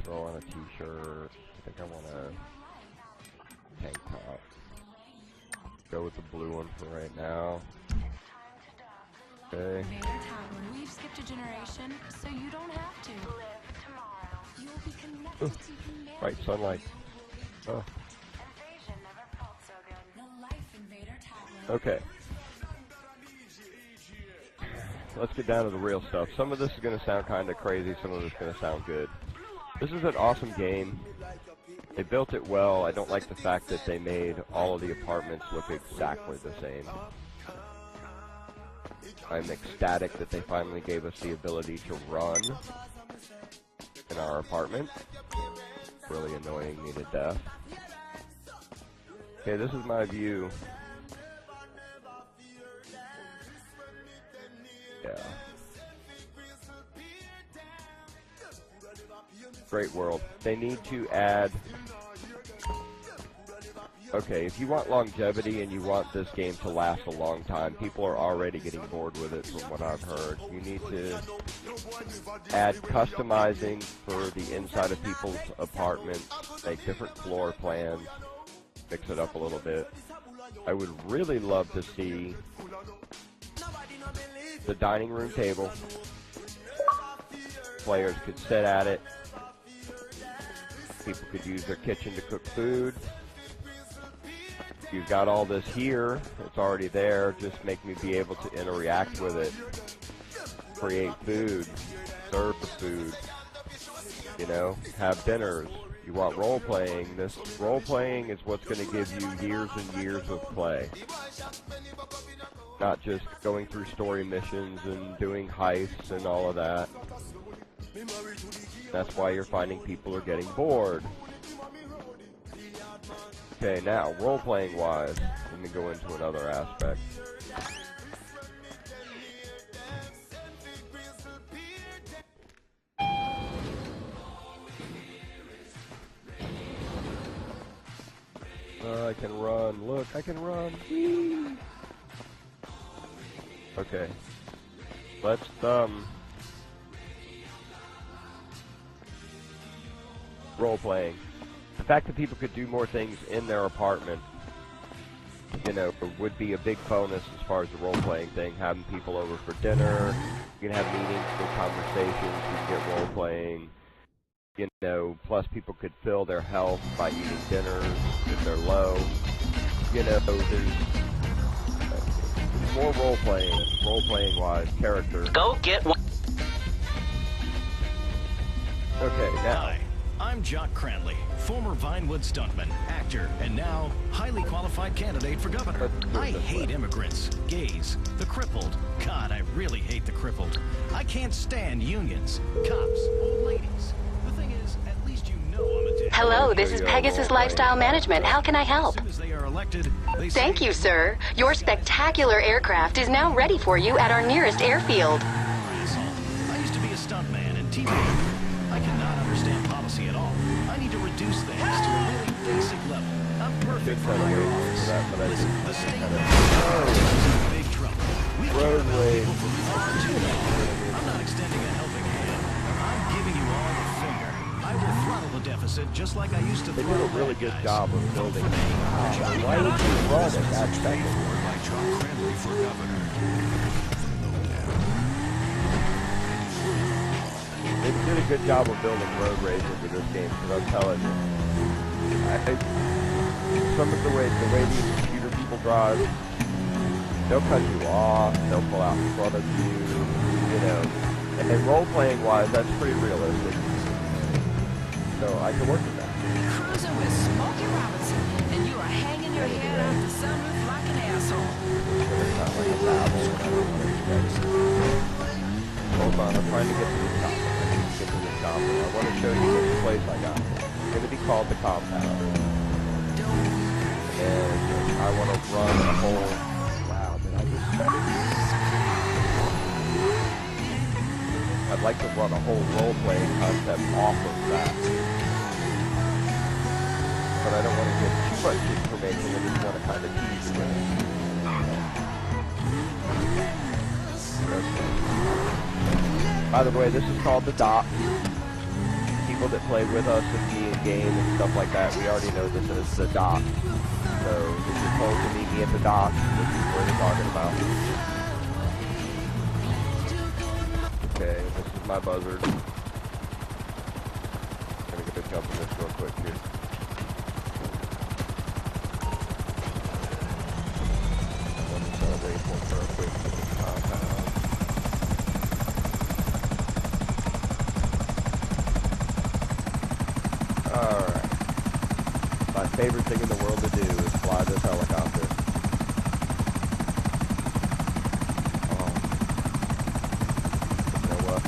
Throw on a t-shirt. I think I want a tank top. Go with the blue one for right now. Okay. We've skipped a generation, so you don't have to. Live tomorrow. You'll be connected to humanity. Bright sunlight. Oh. Invasion never felt so good. The Life Invader tablet. Okay. Let's get down to the real stuff. Some of this is going to sound kind of crazy, some of this is going to sound good. This is an awesome game. They built it well. I don't like the fact that they made all of the apartments look exactly the same. I'm ecstatic that they finally gave us the ability to run in our apartment. Really annoying me to death. Okay, this is my view. Yeah. Great world. They need to add... Okay, if you want longevity and you want this game to last a long time, people are already getting bored with it from what I've heard. You need to add customizing for the inside of people's apartments, make different floor plans, mix it up a little bit. I would really love to see the dining room table. Players could sit at it. People could use their kitchen to cook food. You've got all this here, it's already there, just make me be able to interact with it, create food, serve food, you know, have dinners. You want role-playing, this role-playing is what's going to give you years and years of play. Not just going through story missions and doing heists and all of that. That's why you're finding people are getting bored. Okay, now, role-playing wise, let me go into another aspect. I can run, look, I can run. Whee! Okay, let's, role-playing. The fact that people could do more things in their apartment, you know, would be a big bonus as far as the role-playing thing. Having people over for dinner, you can have meaningful conversations, you can get role-playing, you know, plus people could fill their health by eating dinners if they're low. You know, there's more role-playing wise, character. Go get one. Okay, now. Hi, I'm Jock Cranley, former Vinewood stuntman, actor, and now highly qualified candidate for governor. I hate immigrants, gays, the crippled. God, I really hate the crippled. I can't stand unions, cops, old ladies. The thing is, at least you know I'm a dick. Hello, this is Pegasus Lifestyle Management. How can I help? As soon as they are elected, they say, Thank you, sir. Your spectacular aircraft is now ready for you at our nearest airfield. I used to be a stuntman and TV. I cannot understand policy at all. I need to reduce things to a really basic level. I'm perfect for higher office. Listen, the state is in big trouble. We care about people for far too long. I'm not extending a helping hand. I'm giving you all the finger. I will throttle the deficit just like I used to They throttle did a really bad good guys. job of Vote building. for me. Why would you run at that second? By Jock Cranley for governor. They did a good job of building road rage into this game, because I'm telling you, some of the way these computer people drive, they'll cut you off, they'll pull out in front of you, you know. And role-playing wise, that's pretty realistic. So I can work with that. Cruising with Smokey Robinson, and you are hanging your head out the sunroof like an asshole. It's not like a babble, and I don't want to hold on, I'm trying to get to the top. Get to the top. I want to show you this place I got. It's going to be called the Compound. And I want to run a whole... Wow, did I just... I'd like to run a whole role-playing concept off of that. But I don't want to give too much information. I just want to kind of tease you with it. By the way, this is called the dock. people that play with us and be in game and stuff like that, we already know this is the dock. So if you're told to meet me at the dock, this is where they're talking about. Okay, this is my buzzard. I'm gonna go jump in this real quick here. I want to celebrate for a quick compound. Alright. My favorite thing in the world to do is fly this helicopter. You know what?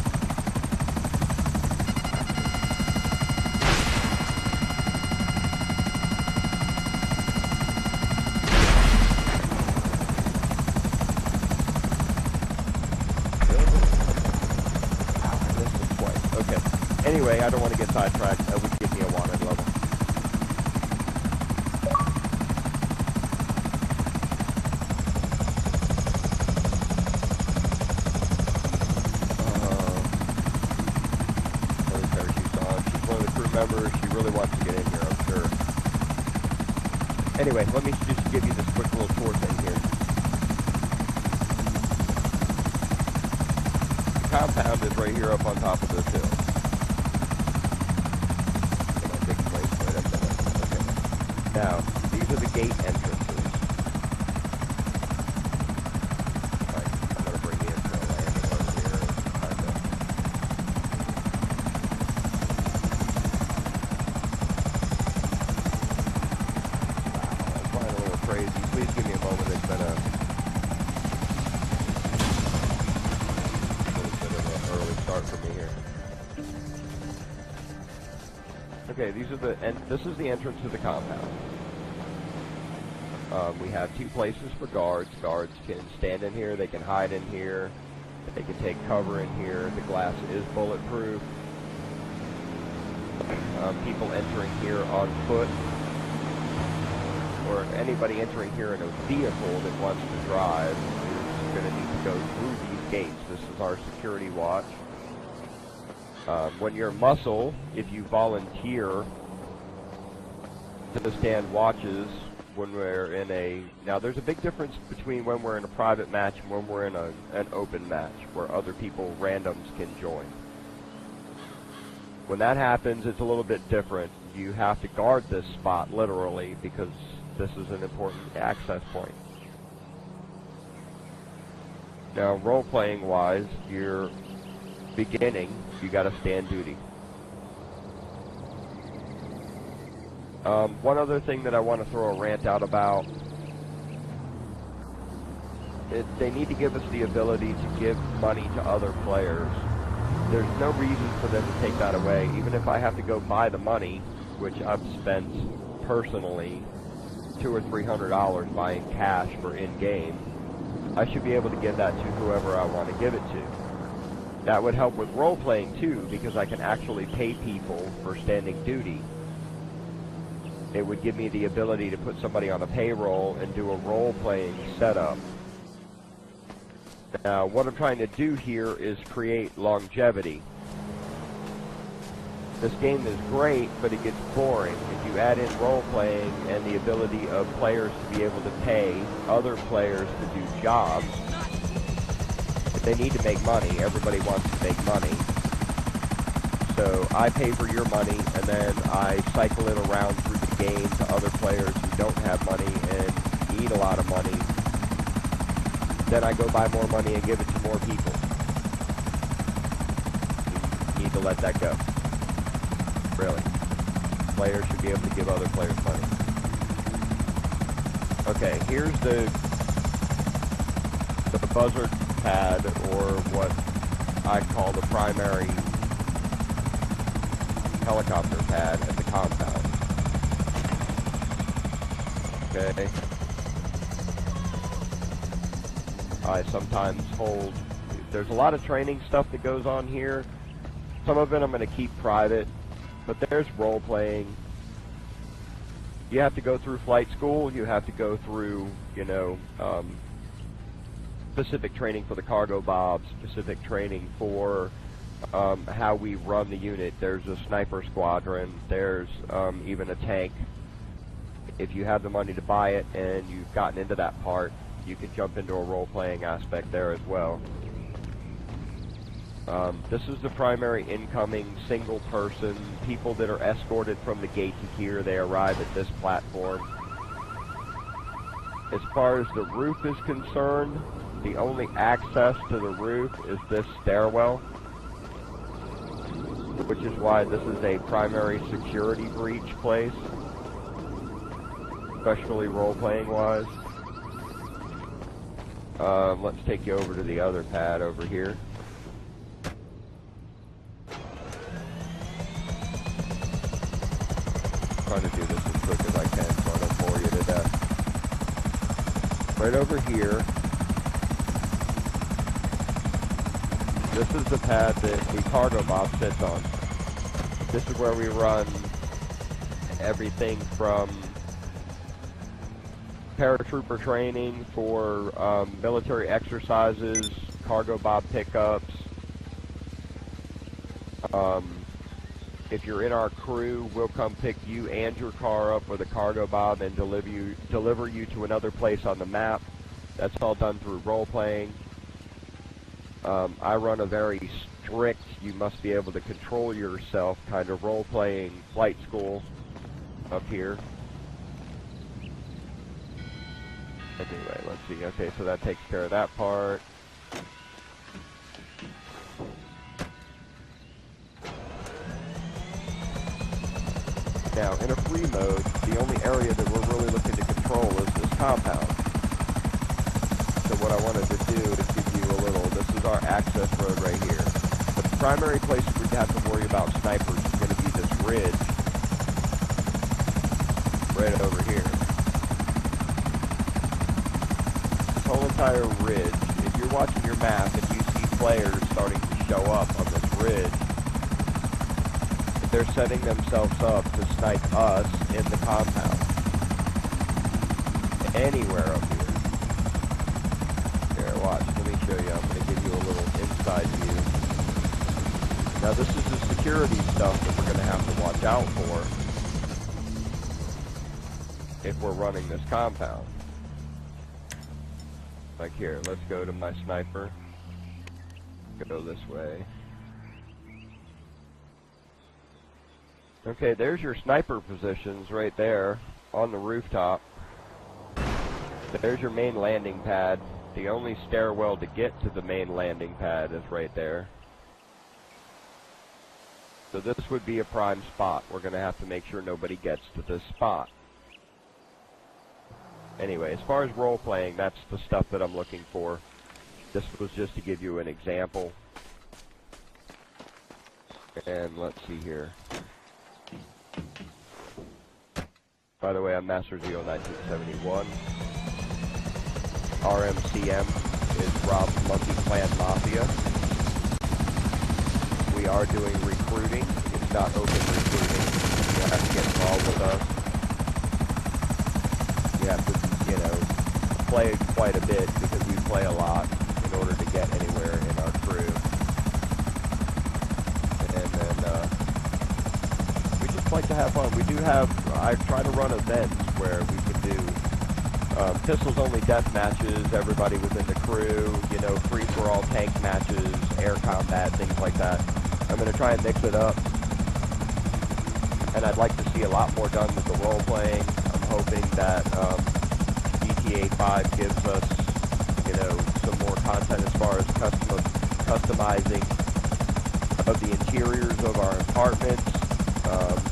I missed it twice. Okay. Anyway, I don't want to get sidetracked. That would give me a wanted level. Remember, she really wants to get in here, I'm sure. Anyway, let me just give you this quick little tour thing here. The compound is right here up on top of this hill. My big place right up there. Okay. Now, these are the gate entrances. Right, I'm going to bring you into a landing over here. Crazy. Please give me a moment. It's been a little bit of an early start for me here. Okay, this is the entrance to the compound. We have two places for guards. Guards can stand in here, they can hide in here, they can take cover in here. The glass is bulletproof. People entering here on foot, or anybody entering here in a vehicle that wants to drive, is going to need to go through these gates. This is our security watch. When you're muscle, if you volunteer to stand watches when we're in a... Now, there's a big difference between when we're in a private match and when we're in an open match, where other people, randoms, can join. When that happens, it's a little bit different. You have to guard this spot, literally, because this is an important access point. Now, role-playing wise, you're beginning, you got to stand duty. One other thing that I want to throw a rant out about, they need to give us the ability to give money to other players. There's no reason for them to take that away. Even if I have to go buy the money, which I've spent personally $200 or $300 buying cash for in-game, I should be able to give that to whoever I want to give it to. That would help with role-playing too, because I can actually pay people for standing duty. It would give me the ability to put somebody on a payroll and do a role-playing setup. Now, what I'm trying to do here is create longevity. This game is great, but it gets boring. If you add in role-playing and the ability of players to be able to pay other players to do jobs, they need to make money. Everybody wants to make money. So I pay for your money, and then I cycle it around through the game to other players who don't have money and need a lot of money. Then I go buy more money and give it to more people. You need to let that go. Really. Players should be able to give other players money. Okay, here's the buzzard pad, or what I call the primary helicopter pad at the compound. Okay. I sometimes hold... There's a lot of training stuff that goes on here. Some of it I'm going to keep private, but there's role-playing. You have to go through flight school. You have to go through, you know, specific training for the cargo bob, specific training for how we run the unit. There's a sniper squadron, there's even a tank. If you have the money to buy it and you've gotten into that part, you can jump into a role-playing aspect there as well. This is the primary incoming single person, people that are escorted from the gate to here. They arrive at this platform. As far as the roof is concerned, the only access to the roof is this stairwell, which is why this is a primary security breach place, especially role-playing wise. Let's take you over to the other pad over here. I'm trying to do this as quick as I can so I don't bore you to death. Right over here, this is the pad that the cargo bob sits on. This is where we run everything from paratrooper training for military exercises, cargo bob pickups. If you're in our crew, we'll come pick you and your car up with a cargo bob and deliver you to another place on the map. That's all done through role-playing. I run a very strict, you must be able to control yourself kind of role-playing flight school up here. Anyway, let's see. Okay, so that takes care of that part. Now, in a free mode, the only area that we're really looking to control is this compound. So what I wanted to do is give you a little, this is our access road right here. The primary place we have to worry about snipers is going to be this ridge right over here. This whole entire ridge, if you're watching your map and you see players starting to show up on this ridge, they're setting themselves up to snipe us in the compound. Anywhere up here. Here, watch. Let me show you. I'm going to give you a little inside view. Now, this is the security stuff that we're going to have to watch out for if we're running this compound. Like here, let's go to my sniper. Go this way. Okay, there's your sniper positions right there on the rooftop. There's your main landing pad. The only stairwell to get to the main landing pad is right there. So this would be a prime spot. We're going to have to make sure nobody gets to this spot. Anyway, as far as role-playing, that's the stuff that I'm looking for. This was just to give you an example. And let's see here. By the way, I'm MasterZeaL1971. RMCM is Rob's Monkey Clan Mafia. We are doing recruiting. It's not open recruiting. You have to get involved with us. You have to, play quite a bit because we play a lot in order to get anywhere in our crew. And then, we just like to have fun. We do have, I try to run events where we can do pistols only death matches, everybody within the crew, free-for-all tank matches, air combat, things like that. I'm going to try and mix it up. And I'd like to see a lot more done with the role-playing. I'm hoping that GTA 5 gives us, some more content as far as customizing of the interiors of our apartments.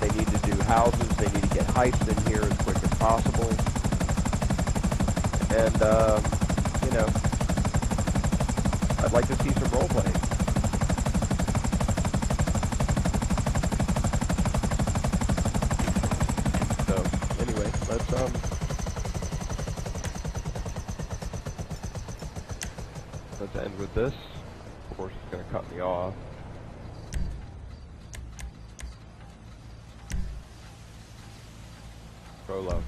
They need to do houses. They need to get heists in here as quick as possible. And, I'd like to see some role-playing. So, anyway, let's end with this. Of course, it's going to cut me off. Go low.